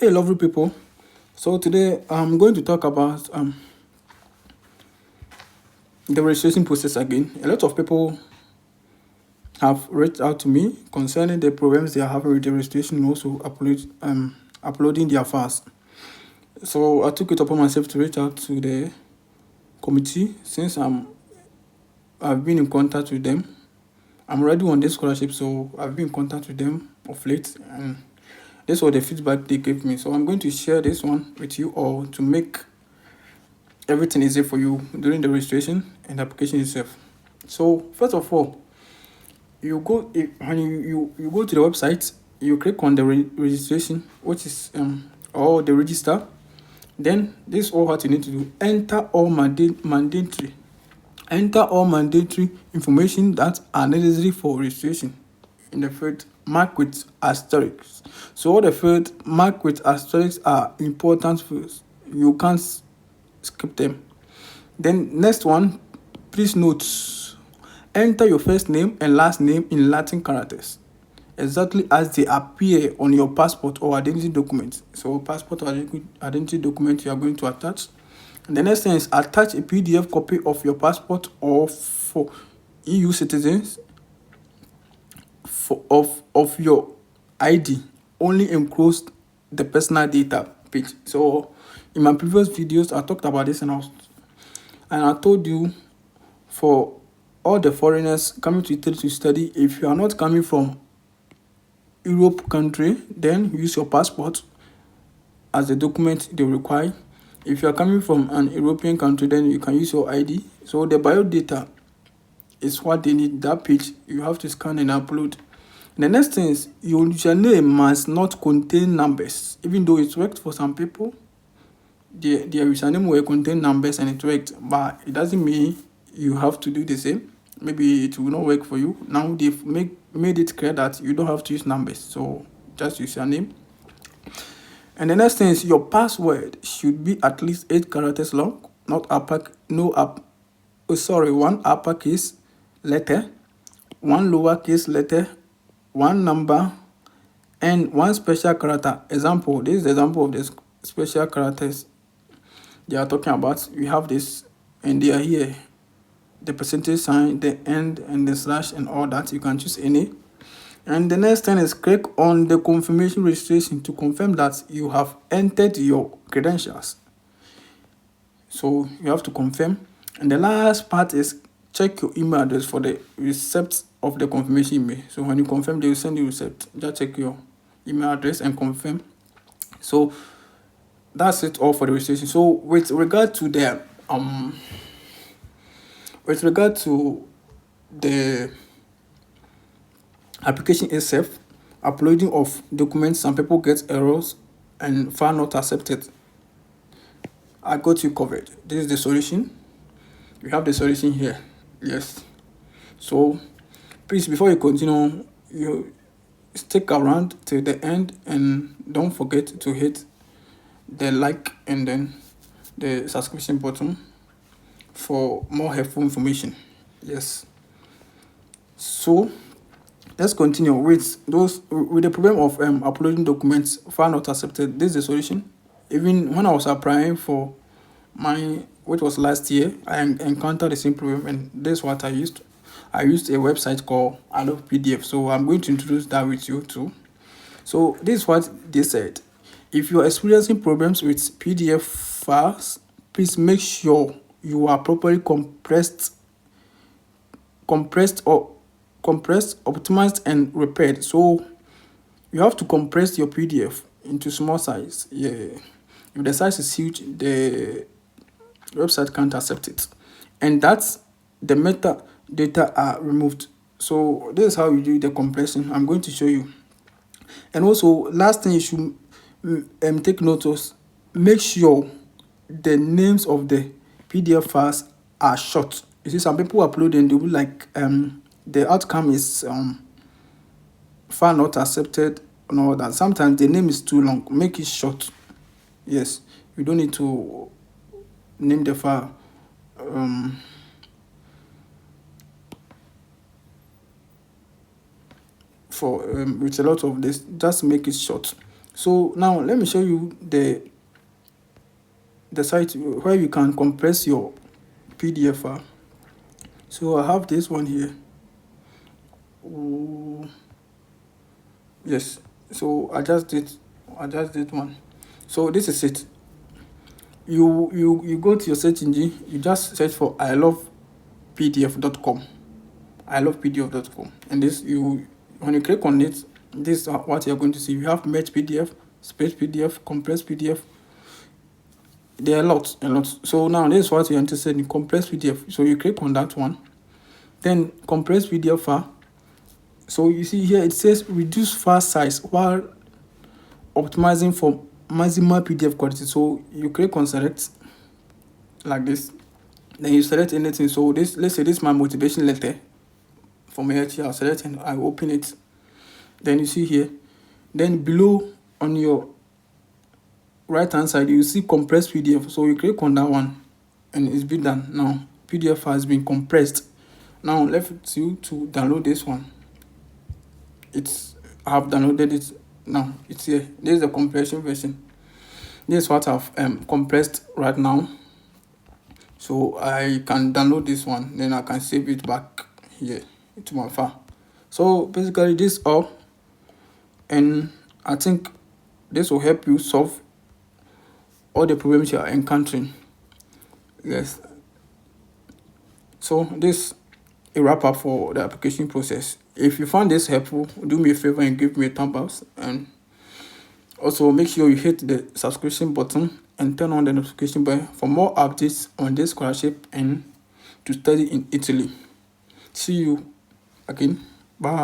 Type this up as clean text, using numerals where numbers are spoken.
Hey, lovely people. So today I'm going to talk about the registration process again. A lot of people have reached out to me concerning the problems they are having with the registration and also uploading their files. So I took it upon myself to reach out to the committee since I've been in contact with them. I'm already on this scholarship, so I've been in contact with them of late, and this was the feedback they gave me. So I'm going to share this one with you all to make everything easy for you during the registration and application itself. So first of all, you go when you go to the website, you click on the registration, which is or the register. Then this is all what you need to do. Enter all mandatory information that are necessary for registration in the field marked with asterisks. So all the field marked with asterisks are important fields. You can't skip them. Then next one, please note, enter your first name and last name in Latin characters, exactly as they appear on your passport or identity document. So passport or identity document you are going to attach. And the next thing is attach a PDF copy of your passport, or for EU citizens of your ID only enclose the personal data page. So in my previous videos I talked about this, and I told you, for all the foreigners coming to Italy to study, if you are not coming from Europe country, then use your passport as the document they require. If you are coming from an European country, then you can use your ID. So the bio data is what they need. That page you have to scan and upload. The next thing is your username must not contain numbers. Even though it worked for some people, their username will contain numbers and it worked, but it doesn't mean you have to do the same. Maybe it will not work for you. Now they've made it clear that you don't have to use numbers, so just use your name. And the next thing is your password should be at least 8 characters long, not one uppercase letter, one lowercase letter, one number, and one special character. Example, this is the example of the special characters they are talking about. We have this, and they are here. The percentage sign, the end, and the slash, and all that. You can choose any. And the next thing is click on the confirmation registration to confirm that you have entered your credentials. So you have to confirm. And the last part is check your email address for the receipt of the confirmation email. So when you confirm, they will send you receipt. Just check your email address and confirm. So that's it all for the registration. So with regard to the application itself, uploading of documents, some people get errors and file not accepted. I got you covered. This is the solution. We have the solution here. Yes. So please, before you continue, you stick around till the end and don't forget to hit the like and then the subscription button for more helpful information. Yes. So let's continue with the problem of uploading documents file not accepted. This is the solution. Even when I was applying for which was last year, I encountered the same problem, and this is what I used. I used a website called I Love PDF. So I'm going to introduce that with you too. So this is what they said. If you are experiencing problems with PDF files, please make sure you are properly compressed, optimized, and repaired. So you have to compress your PDF into small size. Yeah, if the size is huge, the website can't accept it, and that's the metadata are removed. So this is how you do the compression. I'm going to show you. And also, last thing you should take note of, make sure the names of the PDF files are short. You see, some people upload and they will like the outcome is file not accepted and all that. Sometimes the name is too long. Make it short. Yes, you don't need to name the file for with a lot of this. Just make it short. So now let me show you the site where you can compress your PDF file. So I have this one here. Oh, yes. So I just did one. So this is it. You go to your search engine, you just search for I love pdf.com. I love pdf.com. And this, you when you click on it, this is what you're going to see. You have merge PDF, spread PDF, compress PDF. There are a lot. So now this is what you're interested in, compress PDF. So you click on that one. Then compress PDF file. So you see here it says reduce file size while optimizing for maximum PDF quality. So you click on select like this. Then you select anything. So this, let's say this is my motivation letter from MAECI. I'll select and I open it. Then you see here. Then below on your right hand side, you see compressed PDF. So you click on that one and it's been done. Now PDF has been compressed. Now left you to download this one. I have downloaded it. Now it's here. This is the compression version. This is what I've compressed right now. So I can download this one, then I can save it back here into my file. So basically this all, and I think this will help you solve all the problems you are encountering. Yes. So this a wrap up for the application process. If you found this helpful, do me a favor and give me a thumb up, and also make sure you hit the subscription button and turn on the notification bell for more updates on this scholarship and to study in Italy. See you again. Bye.